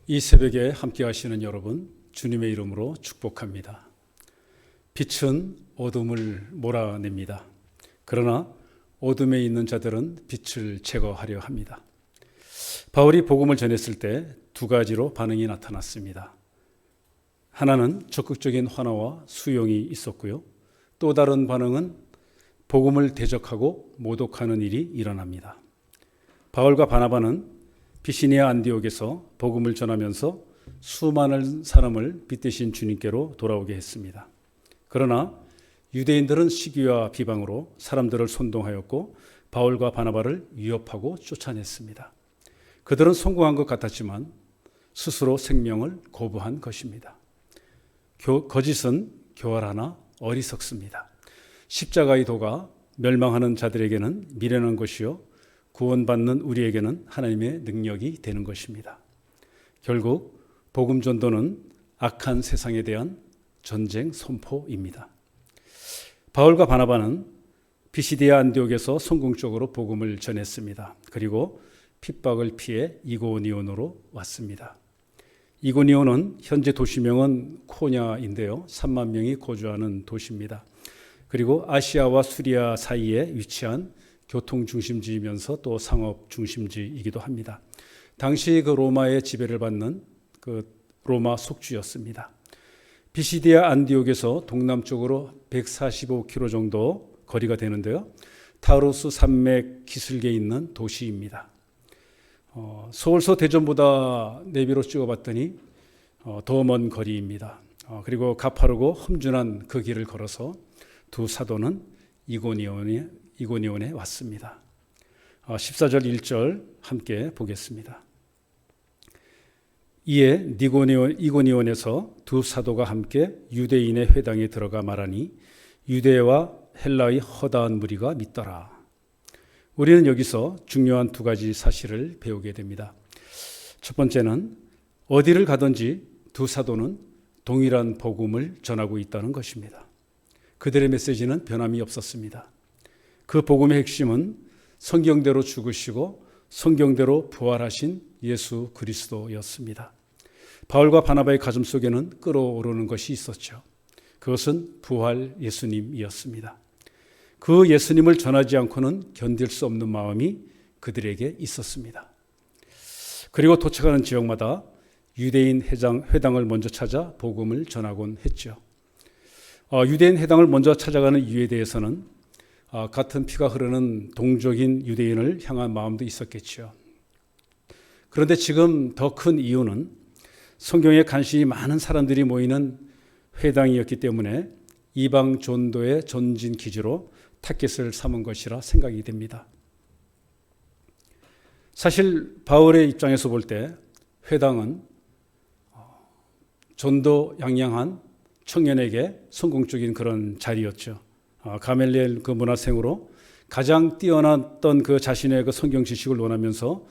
이 새벽에 함께 하시는 여러분, 주님의 이름으로 축복합니다. 빛은 어둠을 몰아냅니다. 그러나 어둠에 있는 자들은 빛을 제거하려 합니다. 바울이 복음을 전했을 때 두 가지로 반응이 나타났습니다. 하나는 적극적인 환호와 수용이 있었고요. 또 다른 반응은 복음을 대적하고 모독하는 일이 일어납니다. 바울과 바나바는 비시니아 안디옥에서 복음을 전하면서 수많은 사람을 빛대신 주님께로 돌아오게 했습니다. 그러나 유대인들은 시기와 비방으로 사람들을 선동하였고 바울과 바나바를 위협하고 쫓아냈습니다. 그들은 성공한 것 같았지만 스스로 생명을 거부한 것입니다. 거짓은 교활하나 어리석습니다. 십자가의 도가 멸망하는 자들에게는 미련한 것이요 구원받는 우리에게는 하나님의 능력이 되는 것입니다. 결국 복음 전도는 악한 세상에 대한 전쟁 선포입니다. 바울과 바나바는 비시디아 안디옥에서 성공적으로 복음을 전했습니다. 그리고 핍박을 피해 이고니온으로 왔습니다. 이고니온은 현재 도시명은 코냐인데요. 3만 명이 거주하는 도시입니다. 그리고 아시아와 수리아 사이에 위치한 교통 중심지이면서 또 상업 중심지이기도 합니다. 당시 그 로마의 지배를 받는 그 로마 속주였습니다. 비시디아 안디옥에서 동남쪽으로 145km 정도 거리가 되는데요. 타우루스 산맥 기슭에 있는 도시입니다. 서울서 대전보다 내비로 찍어봤더니 더 먼 거리입니다. 그리고 가파르고 험준한 그 길을 걸어서 두 사도는 이고니온에 왔습니다. 14절 1절 함께 보겠습니다. 이에 이고니온에서 두 사도가 함께 유대인의 회당에 들어가 말하니 유대와 헬라의 허다한 무리가 믿더라. 우리는 여기서 중요한 두 가지 사실을 배우게 됩니다. 첫 번째는 어디를 가든지 두 사도는 동일한 복음을 전하고 있다는 것입니다. 그들의 메시지는 변함이 없었습니다. 그 복음의 핵심은 성경대로 죽으시고 성경대로 부활하신 예수 그리스도였습니다. 바울과 바나바의 가슴 속에는 끓어오르는 것이 있었죠. 그것은 부활 예수님이었습니다. 그 예수님을 전하지 않고는 견딜 수 없는 마음이 그들에게 있었습니다. 그리고 도착하는 지역마다 유대인 회당을 먼저 찾아 복음을 전하곤 했죠. 유대인 회당을 먼저 찾아가는 이유에 대해서는 같은 피가 흐르는 동족인 유대인을 향한 마음도 있었겠죠. 그런데 지금 더 큰 이유는 성경에 관심이 많은 사람들이 모이는 회당이었기 때문에 이방 전도의 전진 기지로 타깃을 삼은 것이라 생각이 됩니다. 사실 바울의 입장에서 볼 때 회당은 전도 양양한 청년에게 성공적인 그런 자리였죠. 가멜리엘 그 문화생으로 가장 뛰어났던 그 자신의 그 성경 지식을 논하면서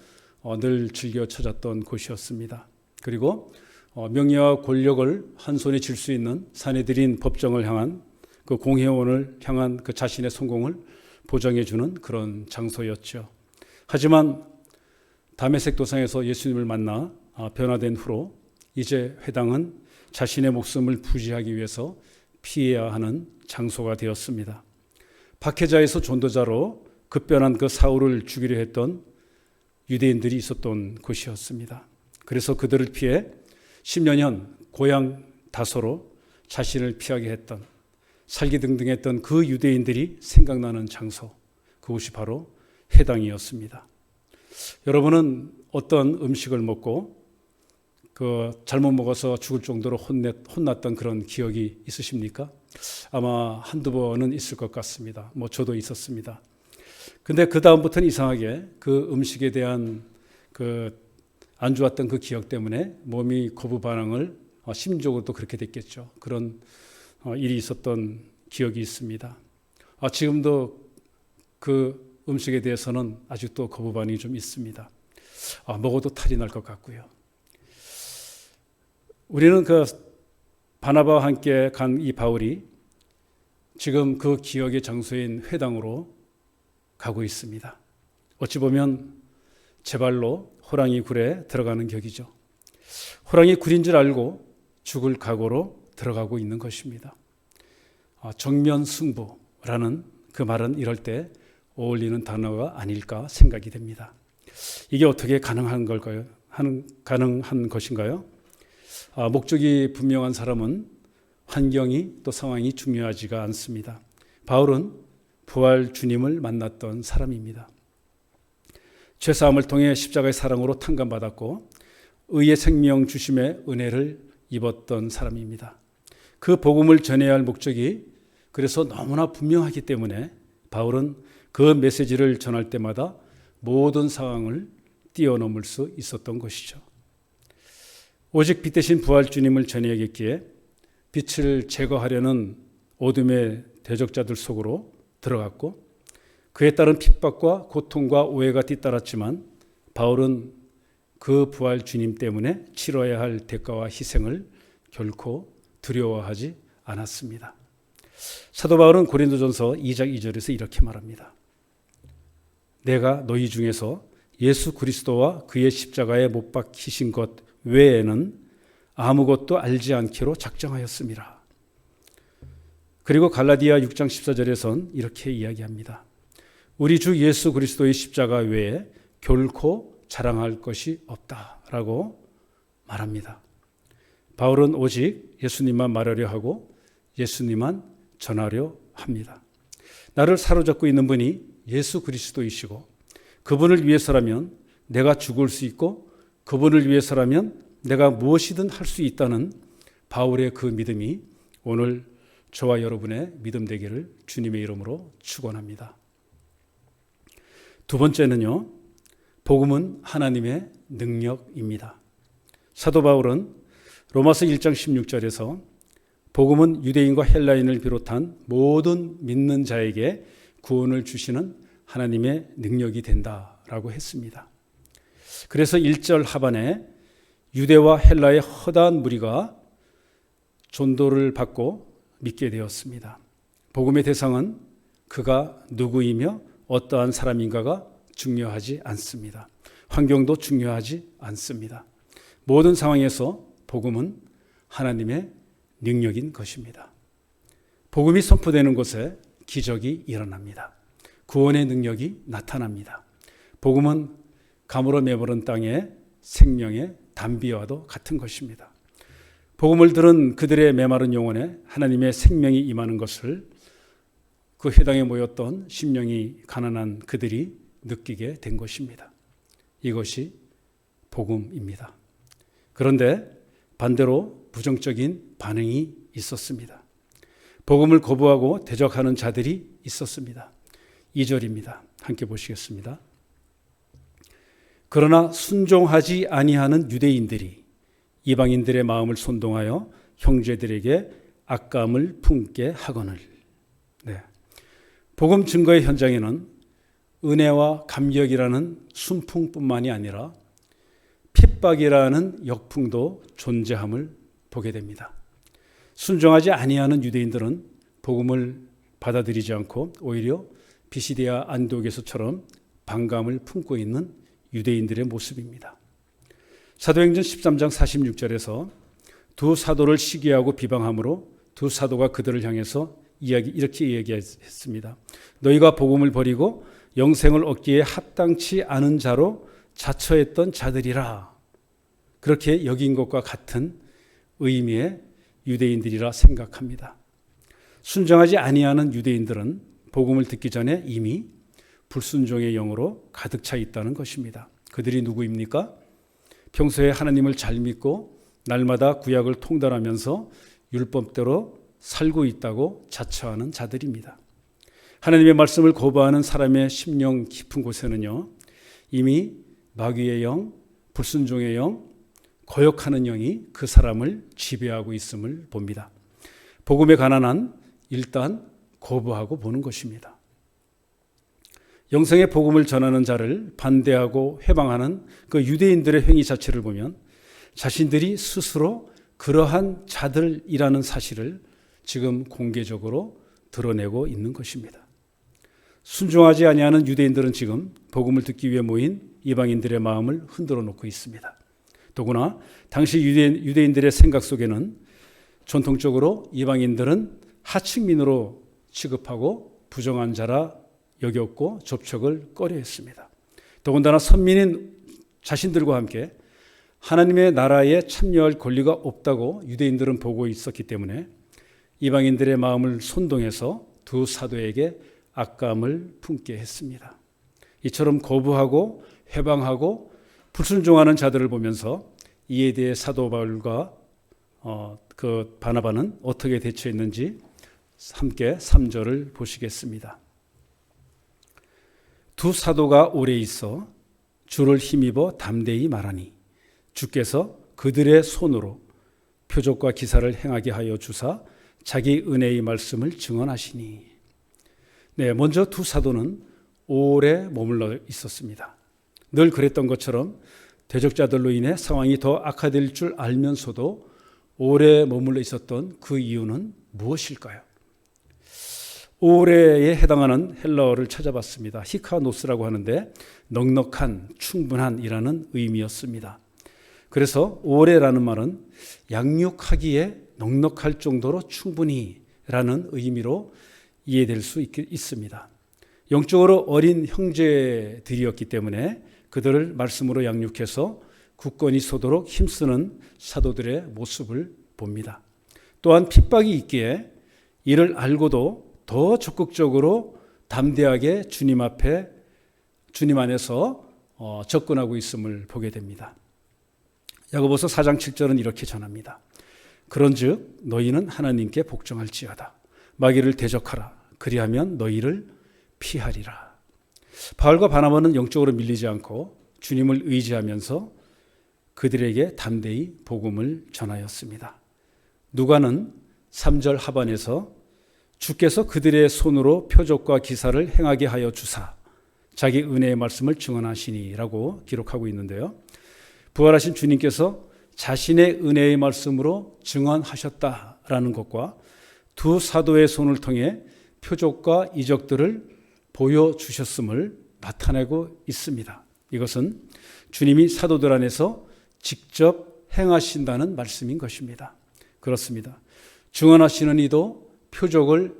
늘 즐겨 찾았던 곳이었습니다. 그리고 명예와 권력을 한 손에 쥘 수 있는 사내들인 법정을 향한 그 공회원을 향한 그 자신의 성공을 보장해 주는 그런 장소였죠. 하지만 다메섹 도상에서 예수님을 만나 변화된 후로 이제 회당은 자신의 목숨을 부지하기 위해서 피해야 하는 장소가 되었습니다. 박해자에서 전도자로 급변한 그 사울을 죽이려 했던 유대인들이 있었던 곳이었습니다. 그래서 그들을 피해 10년여 고향 다소로 자신을 피하게 했던 살기등등했던 그 유대인들이 생각나는 장소, 그곳이 바로 회당이었습니다. 여러분은 어떤 음식을 먹고 잘못 먹어서 죽을 정도로 혼났던 그런 기억이 있으십니까? 아마 한두 번은 있을 것 같습니다. 저도 있었습니다. 근데 그 다음부터는 이상하게 그 음식에 대한 안 좋았던 그 기억 때문에 몸이 거부 반응을 심적으로도 그렇게 됐겠죠. 그런 일이 있었던 기억이 있습니다. 지금도 그 음식에 대해서는 아직도 거부 반응이 좀 있습니다. 먹어도 탈이 날 것 같고요. 우리는 그 바나바와 함께 간 이 바울이 지금 그 기억의 장소인 회당으로 가고 있습니다. 어찌 보면 제 발로 호랑이 굴에 들어가는 격이죠. 호랑이 굴인 줄 알고 죽을 각오로 들어가고 있는 것입니다. 정면 승부라는 그 말은 이럴 때 어울리는 단어가 아닐까 생각이 됩니다. 이게 어떻게 가능한 걸까요? 가능한 것인가요? 목적이 분명한 사람은 환경이 또 상황이 중요하지가 않습니다. 바울은 부활 주님을 만났던 사람입니다. 죄사함을 통해 십자가의 사랑으로 탕감받았고 의의 생명 주심의 은혜를 입었던 사람입니다. 그 복음을 전해야 할 목적이 그래서 너무나 분명하기 때문에 바울은 그 메시지를 전할 때마다 모든 상황을 뛰어넘을 수 있었던 것이죠. 오직 빛 대신 부활 주님을 전해야겠기에 빛을 제거하려는 어둠의 대적자들 속으로 들어갔고 그에 따른 핍박과 고통과 오해가 뒤따랐지만 바울은 그 부활 주님 때문에 치러야 할 대가와 희생을 결코 두려워하지 않았습니다. 사도 바울은 고린도전서 2장 2절에서 이렇게 말합니다. 내가 너희 중에서 예수 그리스도와 그의 십자가에 못 박히신 것 외에는 아무것도 알지 않기로 작정하였습니다. 그리고 갈라디아 6장 14절에선 이렇게 이야기합니다. 우리 주 예수 그리스도의 십자가 외에 결코 자랑할 것이 없다라고 말합니다. 바울은 오직 예수님만 말하려 하고 예수님만 전하려 합니다. 나를 사로잡고 있는 분이 예수 그리스도이시고 그분을 위해서라면 내가 죽을 수 있고 그분을 위해서라면 내가 무엇이든 할 수 있다는 바울의 그 믿음이 오늘 저와 여러분의 믿음 되기를 주님의 이름으로 축원합니다. 두 번째는요, 복음은 하나님의 능력입니다. 사도 바울은 로마서 1장 16절에서 복음은 유대인과 헬라인을 비롯한 모든 믿는 자에게 구원을 주시는 하나님의 능력이 된다라고 했습니다. 그래서 1절 하반에 유대와 헬라의 허다한 무리가 전도를 받고 믿게 되었습니다. 복음의 대상은 그가 누구이며 어떠한 사람인가가 중요하지 않습니다. 환경도 중요하지 않습니다. 모든 상황에서 복음은 하나님의 능력인 것입니다. 복음이 선포되는 곳에 기적이 일어납니다. 구원의 능력이 나타납니다. 복음은 가물어 메마른 땅의 생명의 담비와도 같은 것입니다. 복음을 들은 그들의 메마른 영혼에 하나님의 생명이 임하는 것을 그 회당에 모였던 심령이 가난한 그들이 느끼게 된 것입니다. 이것이 복음입니다. 그런데 반대로 부정적인 반응이 있었습니다. 복음을 거부하고 대적하는 자들이 있었습니다. 2절입니다. 함께 보시겠습니다. 그러나 순종하지 아니하는 유대인들이 이방인들의 마음을 선동하여 형제들에게 악감을 품게 하거늘. 네. 복음 증거의 현장에는 은혜와 감격이라는 순풍뿐만이 아니라 핍박이라는 역풍도 존재함을 보게 됩니다. 순종하지 아니하는 유대인들은 복음을 받아들이지 않고 오히려 비시디아 안디옥에서처럼 반감을 품고 있는 유대인들의 모습입니다. 사도행전 13장 46절에서 두 사도를 시기하고 비방함으로 두 사도가 그들을 향해서 이렇게 이야기했습니다. 너희가 복음을 버리고 영생을 얻기에 합당치 않은 자로 자처했던 자들이라. 그렇게 여긴 것과 같은 의미의 유대인들이라 생각합니다. 순종하지 아니하는 유대인들은 복음을 듣기 전에 이미 불순종의 영으로 가득 차 있다는 것입니다. 그들이 누구입니까? 평소에 하나님을 잘 믿고 날마다 구약을 통달하면서 율법대로 살고 있다고 자처하는 자들입니다. 하나님의 말씀을 거부하는 사람의 심령 깊은 곳에는요, 이미 마귀의 영, 불순종의 영, 거역하는 영이 그 사람을 지배하고 있음을 봅니다. 복음에 관한 한 일단 거부하고 보는 것입니다. 영생의 복음을 전하는 자를 반대하고 회방하는 그 유대인들의 행위 자체를 보면 자신들이 스스로 그러한 자들이라는 사실을 지금 공개적으로 드러내고 있는 것입니다. 순종하지 아니하는 유대인들은 지금 복음을 듣기 위해 모인 이방인들의 마음을 흔들어 놓고 있습니다. 더구나 당시 유대인들의 생각 속에는 전통적으로 이방인들은 하층민으로 취급하고 부정한 자라 여겼고 접촉을 꺼려했습니다. 더군다나 선민인 자신들과 함께 하나님의 나라에 참여할 권리가 없다고 유대인들은 보고 있었기 때문에 이방인들의 마음을 선동해서 두 사도에게 악감을 품게 했습니다. 이처럼 거부하고 회방하고 불순종하는 자들을 보면서 이에 대해 사도 바울과 그 바나바는 어떻게 대처했는지 함께 3절을 보시겠습니다. 두 사도가 오래 있어 주를 힘입어 담대히 말하니 주께서 그들의 손으로 표적과 기사를 행하게 하여 주사 자기 은혜의 말씀을 증언하시니. 네, 먼저 두 사도는 오래 머물러 있었습니다. 늘 그랬던 것처럼 대적자들로 인해 상황이 더 악화될 줄 알면서도 오래 머물러 있었던 그 이유는 무엇일까요? 오래에 해당하는 헬라어를 찾아봤습니다. 히카노스라고 하는데 넉넉한, 충분한이라는 의미였습니다. 그래서 오래라는 말은 양육하기에 넉넉할 정도로 충분히라는 의미로 이해될 수 있습니다. 영적으로 어린 형제들이었기 때문에 그들을 말씀으로 양육해서 굳건히 서도록 힘쓰는 사도들의 모습을 봅니다. 또한 핍박이 있기에 이를 알고도 더 적극적으로 담대하게 주님 안에서 접근하고 있음을 보게 됩니다. 야고보서 4장 7절은 이렇게 전합니다. 그런즉 너희는 하나님께 복종할지어다. 마귀를 대적하라. 그리하면 너희를 피하리라. 바울과 바나바는 영적으로 밀리지 않고 주님을 의지하면서 그들에게 담대히 복음을 전하였습니다. 누가는 3절 하반에서 주께서 그들의 손으로 표적과 기사를 행하게 하여 주사 자기 은혜의 말씀을 증언하시니라고 기록하고 있는데요. 부활하신 주님께서 자신의 은혜의 말씀으로 증언하셨다라는 것과 두 사도의 손을 통해 표적과 이적들을 보여주셨음을 나타내고 있습니다. 이것은 주님이 사도들 안에서 직접 행하신다는 말씀인 것입니다. 그렇습니다. 증언하시는 이도 표적을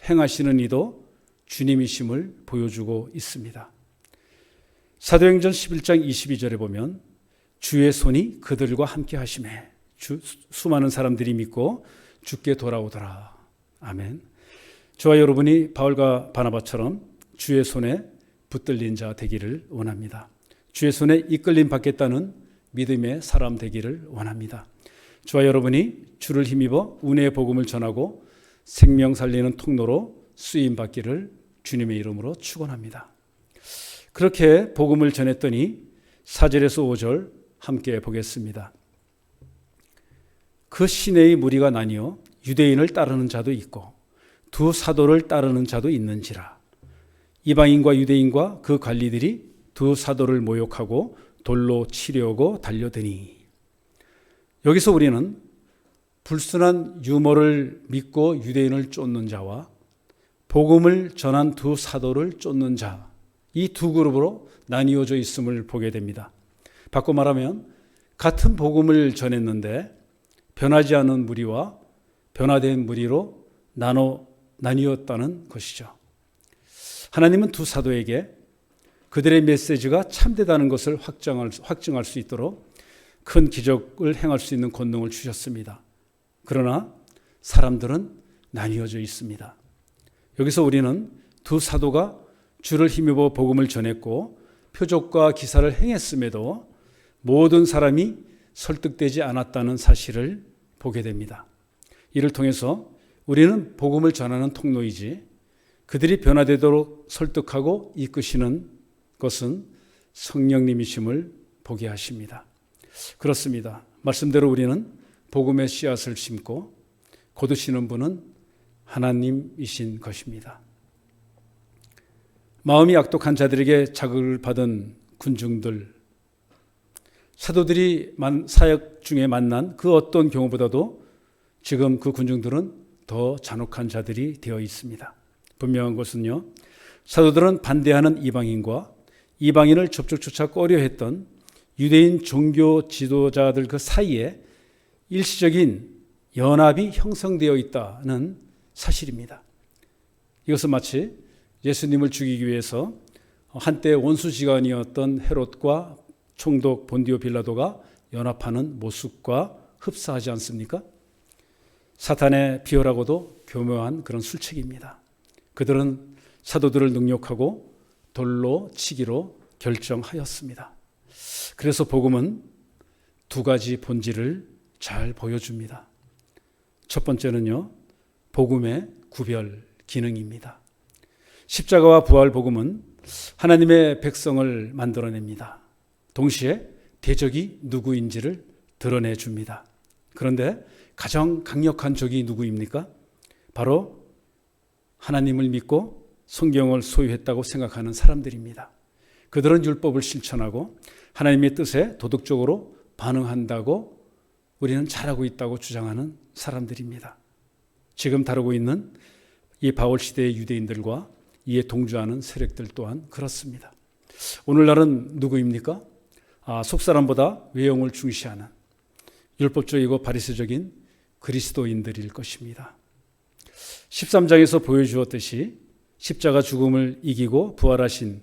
행하시는 이도 주님이심을 보여주고 있습니다. 사도행전 11장 22절에 보면 주의 손이 그들과 함께 하심에 수많은 사람들이 믿고 주께 돌아오더라. 아멘. 저와 여러분이 바울과 바나바처럼 주의 손에 붙들린 자 되기를 원합니다. 주의 손에 이끌림 받겠다는 믿음의 사람 되기를 원합니다. 저와 여러분이 주를 힘입어 은혜의 복음을 전하고 생명 살리는 통로로 쓰임 받기를 주님의 이름으로 축원합니다. 그렇게 복음을 전했더니 4절에서 5절 함께 보겠습니다. 그 시내의 무리가 나뉘어 유대인을 따르는 자도 있고 두 사도를 따르는 자도 있는지라. 이방인과 유대인과 그 관리들이 두 사도를 모욕하고 돌로 치려고 달려드니. 여기서 우리는 불순한 유머를 믿고 유대인을 쫓는 자와 복음을 전한 두 사도를 쫓는 자, 이 두 그룹으로 나뉘어져 있음을 보게 됩니다. 바꿔 말하면 같은 복음을 전했는데 변하지 않은 무리와 변화된 무리로 나뉘었다는 것이죠. 하나님은 두 사도에게 그들의 메시지가 참되다는 것을 확증할 수 있도록 큰 기적을 행할 수 있는 권능을 주셨습니다. 그러나 사람들은 나뉘어져 있습니다. 여기서 우리는 두 사도가 주를 힘입어 복음을 전했고 표적과 기사를 행했음에도 모든 사람이 설득되지 않았다는 사실을 보게 됩니다. 이를 통해서 우리는 복음을 전하는 통로이지 그들이 변화되도록 설득하고 이끄시는 것은 성령님이심을 보게 하십니다. 그렇습니다. 말씀대로 우리는 복음의 씨앗을 심고 거두시는 분은 하나님이신 것입니다. 마음이 악독한 자들에게 자극을 받은 군중들, 사도들이 사역 중에 만난 그 어떤 경우보다도 지금 그 군중들은 더 잔혹한 자들이 되어 있습니다. 분명한 것은요, 사도들은 반대하는 이방인과 이방인을 접촉조차 꺼려했던 유대인 종교 지도자들 그 사이에 일시적인 연합이 형성되어 있다는 사실입니다. 이것은 마치 예수님을 죽이기 위해서 한때 원수지간이었던 헤롯과 총독 본디오 빌라도가 연합하는 모습과 흡사하지 않습니까? 사탄의 비열하고도 교묘한 그런 술책입니다. 그들은 사도들을 능욕하고 돌로 치기로 결정하였습니다. 그래서 복음은 두 가지 본질을 잘 보여줍니다. 첫 번째는요, 복음의 구별 기능입니다. 십자가와 부활 복음은 하나님의 백성을 만들어냅니다. 동시에 대적이 누구인지를 드러내줍니다. 그런데 가장 강력한 적이 누구입니까? 바로 하나님을 믿고 성경을 소유했다고 생각하는 사람들입니다. 그들은 율법을 실천하고 하나님의 뜻에 도덕적으로 반응한다고 우리는 잘하고 있다고 주장하는 사람들입니다. 지금 다루고 있는 이 바울 시대의 유대인들과 이에 동조하는 세력들 또한 그렇습니다. 오늘날은 누구입니까? 속사람보다 외형을 중시하는 율법적이고 바리새적인 그리스도인들일 것입니다. 13장에서 보여주었듯이 십자가 죽음을 이기고 부활하신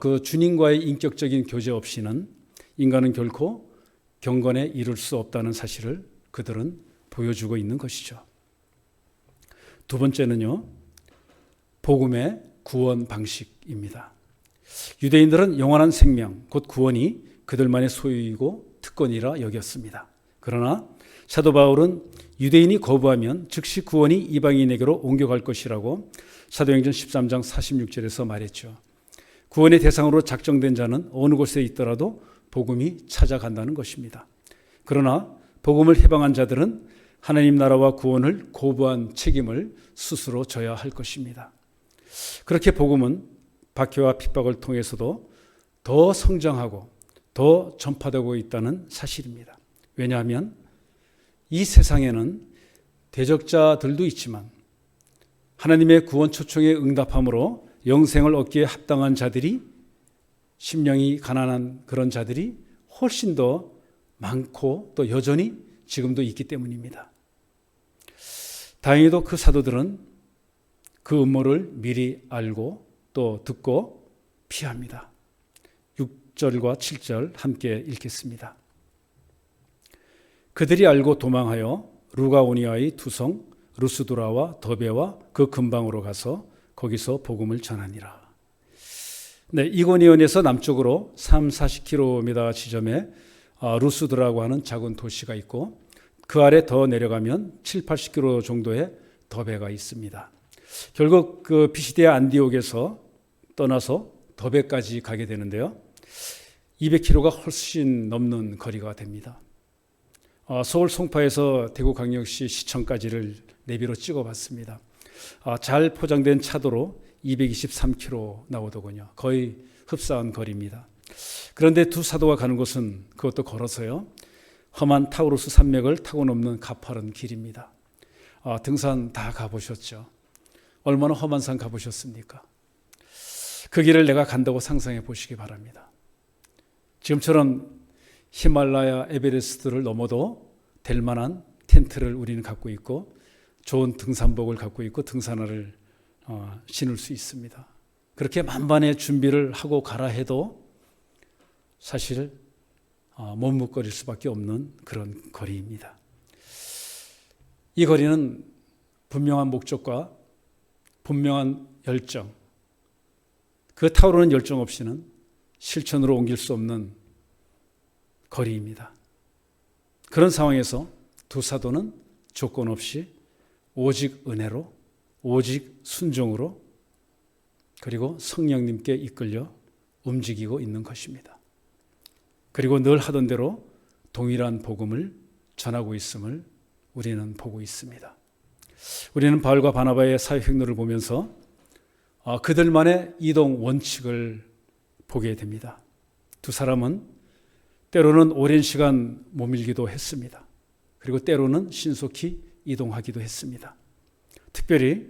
그 주님과의 인격적인 교제 없이는 인간은 결코 경건에 이룰 수 없다는 사실을 그들은 보여주고 있는 것이죠. 두 번째는요, 복음의 구원 방식입니다. 유대인들은 영원한 생명, 곧 구원이 그들만의 소유이고 특권이라 여겼습니다. 그러나 사도 바울은 유대인이 거부하면 즉시 구원이 이방인에게로 옮겨갈 것이라고 사도행전 13장 46절에서 말했죠. 구원의 대상으로 작정된 자는 어느 곳에 있더라도 복음이 찾아간다는 것입니다. 그러나 복음을 해방한 자들은 하나님 나라와 구원을 거부한 책임을 스스로 져야 할 것입니다. 그렇게 복음은 박해와 핍박을 통해서도 더 성장하고 더 전파되고 있다는 사실입니다. 왜냐하면 이 세상에는 대적자들도 있지만 하나님의 구원 초청에 응답함으로 영생을 얻기에 합당한 자들이, 심령이 가난한 그런 자들이 훨씬 더 많고 또 여전히 지금도 있기 때문입니다. 다행히도 그 사도들은 그 음모를 미리 알고 또 듣고 피합니다. 6절과 7절 함께 읽겠습니다. 그들이 알고 도망하여 루가오니아의 두 성 루스드라와 더베와 그 근방으로 가서 거기서 복음을 전하니라. 네, 이고니온에서 남쪽으로 30-40km 지점에 루스드라고 하는 작은 도시가 있고 그 아래 더 내려가면 70-80km 정도의 더베가 있습니다. 결국 그 피시디아 안디옥에서 떠나서 더베까지 가게 되는데요. 200km가 훨씬 넘는 거리가 됩니다. 서울 송파에서 대구광역시 시청까지를 내비로 찍어봤습니다. 잘 포장된 차도로 223km 나오더군요. 거의 흡사한 거리입니다. 그런데 두 사도가 가는 곳은 그것도 걸어서요. 험한 타우루스 산맥을 타고 넘는 가파른 길입니다. 등산 다 가보셨죠? 얼마나 험한 산 가보셨습니까? 그 길을 내가 간다고 상상해 보시기 바랍니다. 지금처럼 히말라야 에베레스트를 넘어도 될 만한 텐트를 우리는 갖고 있고 좋은 등산복을 갖고 있고 등산화를 신을 수 있습니다. 그렇게 만반의 준비를 하고 가라 해도 사실 머뭇거릴 수밖에 없는 그런 거리입니다. 이 거리는 분명한 목적과 분명한 열정, 그 타오르는 열정 없이는 실천으로 옮길 수 없는 거리입니다. 그런 상황에서 두 사도는 조건 없이 오직 은혜로, 오직 순종으로, 그리고 성령님께 이끌려 움직이고 있는 것입니다. 그리고 늘 하던 대로 동일한 복음을 전하고 있음을 우리는 보고 있습니다. 우리는 바울과 바나바의 사역 행로를 보면서 그들만의 이동 원칙을 보게 됩니다. 두 사람은 때로는 오랜 시간 머밀기도 했습니다. 그리고 때로는 신속히 이동하기도 했습니다. 특별히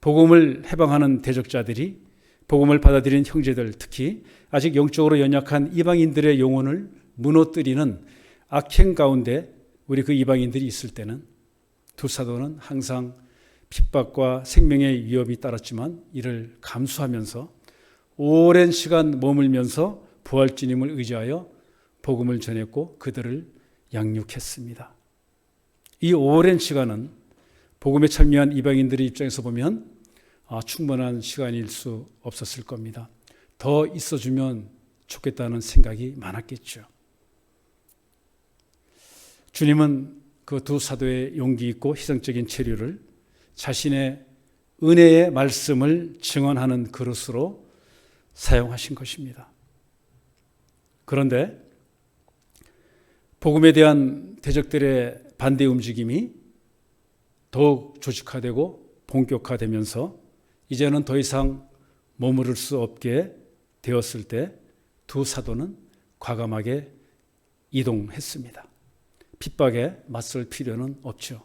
복음을 해방하는 대적자들이 복음을 받아들인 형제들, 특히 아직 영적으로 연약한 이방인들의 영혼을 무너뜨리는 악행 가운데 우리 그 이방인들이 있을 때는 두 사도는 항상 핍박과 생명의 위협이 따랐지만 이를 감수하면서 오랜 시간 머물면서 부활주님을 의지하여 복음을 전했고 그들을 양육했습니다. 이 오랜 시간은 복음에 참여한 이방인들의 입장에서 보면 충분한 시간일 수 없었을 겁니다. 더 있어주면 좋겠다는 생각이 많았겠죠. 주님은 그 두 사도의 용기 있고 희생적인 체류를 자신의 은혜의 말씀을 증언하는 그릇으로 사용하신 것입니다. 그런데 복음에 대한 대적들의 반대 움직임이 더욱 조직화되고 본격화되면서 이제는 더 이상 머무를 수 없게 되었을 때 두 사도는 과감하게 이동했습니다. 핍박에 맞설 필요는 없죠.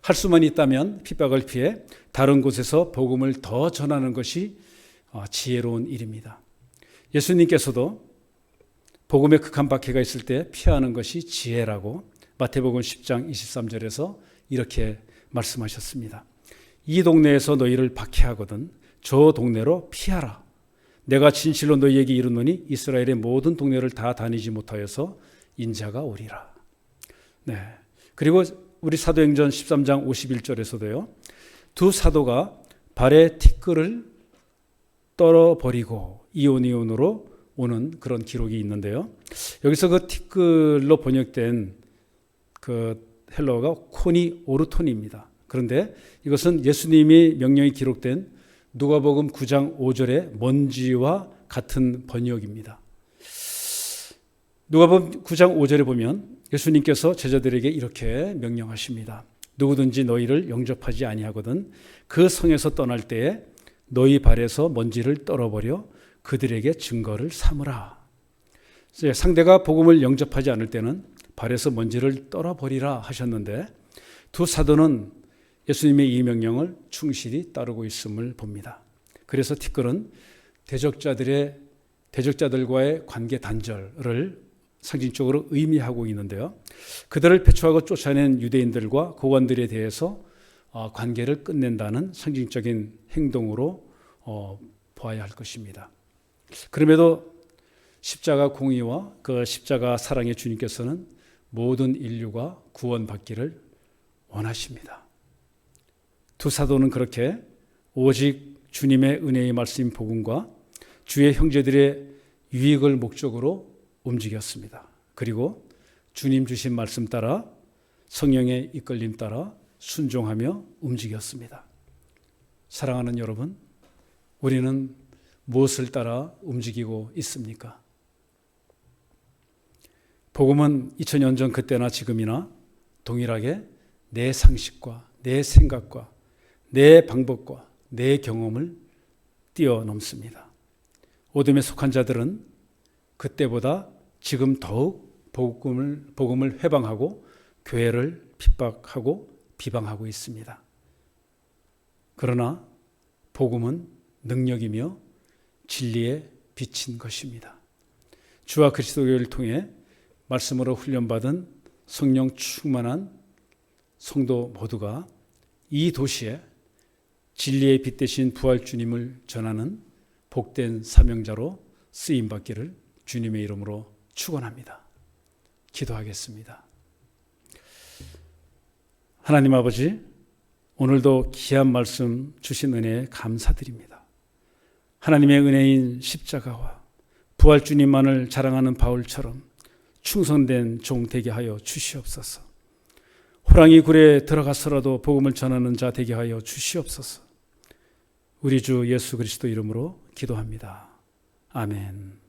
할 수만 있다면 핍박을 피해 다른 곳에서 복음을 더 전하는 것이 지혜로운 일입니다. 예수님께서도 복음에 극한 박해가 있을 때 피하는 것이 지혜라고 마태복음 10장 23절에서 이렇게 말씀하셨습니다. 이 동네에서 너희를 박해하거든 저 동네로 피하라. 내가 진실로 너희에게 이르노니 이스라엘의 모든 동네를 다 다니지 못하여서 인자가 오리라. 네. 그리고 우리 사도행전 13장 51절에서도요. 두 사도가 발에 티끌을 떨어버리고 이오니온으로 오는 그런 기록이 있는데요. 여기서 그 티끌로 번역된 그 헬러어가 코니 오르톤입니다. 그런데 이것은 예수님이 명령이 기록된 누가복음 9장 5절의 먼지와 같은 번역입니다. 누가복음 9장 5절에 보면 예수님께서 제자들에게 이렇게 명령하십니다. 누구든지 너희를 영접하지 아니하거든 그 성에서 떠날 때에 너희 발에서 먼지를 떨어버려 그들에게 증거를 삼으라. 상대가 복음을 영접하지 않을 때는 발에서 먼지를 떨어버리라 하셨는데 두 사도는 예수님의 이 명령을 충실히 따르고 있음을 봅니다. 그래서 티끌은 대적자들과의 관계 단절을 상징적으로 의미하고 있는데요. 그들을 배척하고 쫓아낸 유대인들과 고관들에 대해서 관계를 끝낸다는 상징적인 행동으로 보아야 할 것입니다. 그럼에도 십자가 공의와 그 십자가 사랑의 주님께서는 모든 인류가 구원받기를 원하십니다. 두 사도는 그렇게 오직 주님의 은혜의 말씀 복음과 주의 형제들의 유익을 목적으로 움직였습니다. 그리고 주님 주신 말씀 따라 성령의 이끌림 따라 순종하며 움직였습니다. 사랑하는 여러분, 우리는 무엇을 따라 움직이고 있습니까? 복음은 2000년 전 그때나 지금이나 동일하게 내 상식과 내 생각과 내 방법과 내 경험을 뛰어넘습니다. 어둠에 속한 자들은 그때보다 지금 더욱 복음을 회방하고 교회를 핍박하고 비방하고 있습니다. 그러나 복음은 능력이며 진리의 빛인 것입니다. 주와 그리스도교를 통해 말씀으로 훈련받은 성령 충만한 성도 모두가 이 도시에 진리의 빛 대신 부활 주님을 전하는 복된 사명자로 쓰임받기를 주님의 이름으로 축원합니다. 기도하겠습니다. 하나님 아버지, 오늘도 귀한 말씀 주신 은혜에 감사드립니다. 하나님의 은혜인 십자가와 부활 주님만을 자랑하는 바울처럼 충성된 종 되게 하여 주시옵소서. 호랑이 굴에 들어가서라도 복음을 전하는 자 되게 하여 주시옵소서. 우리 주 예수 그리스도 이름으로 기도합니다. 아멘.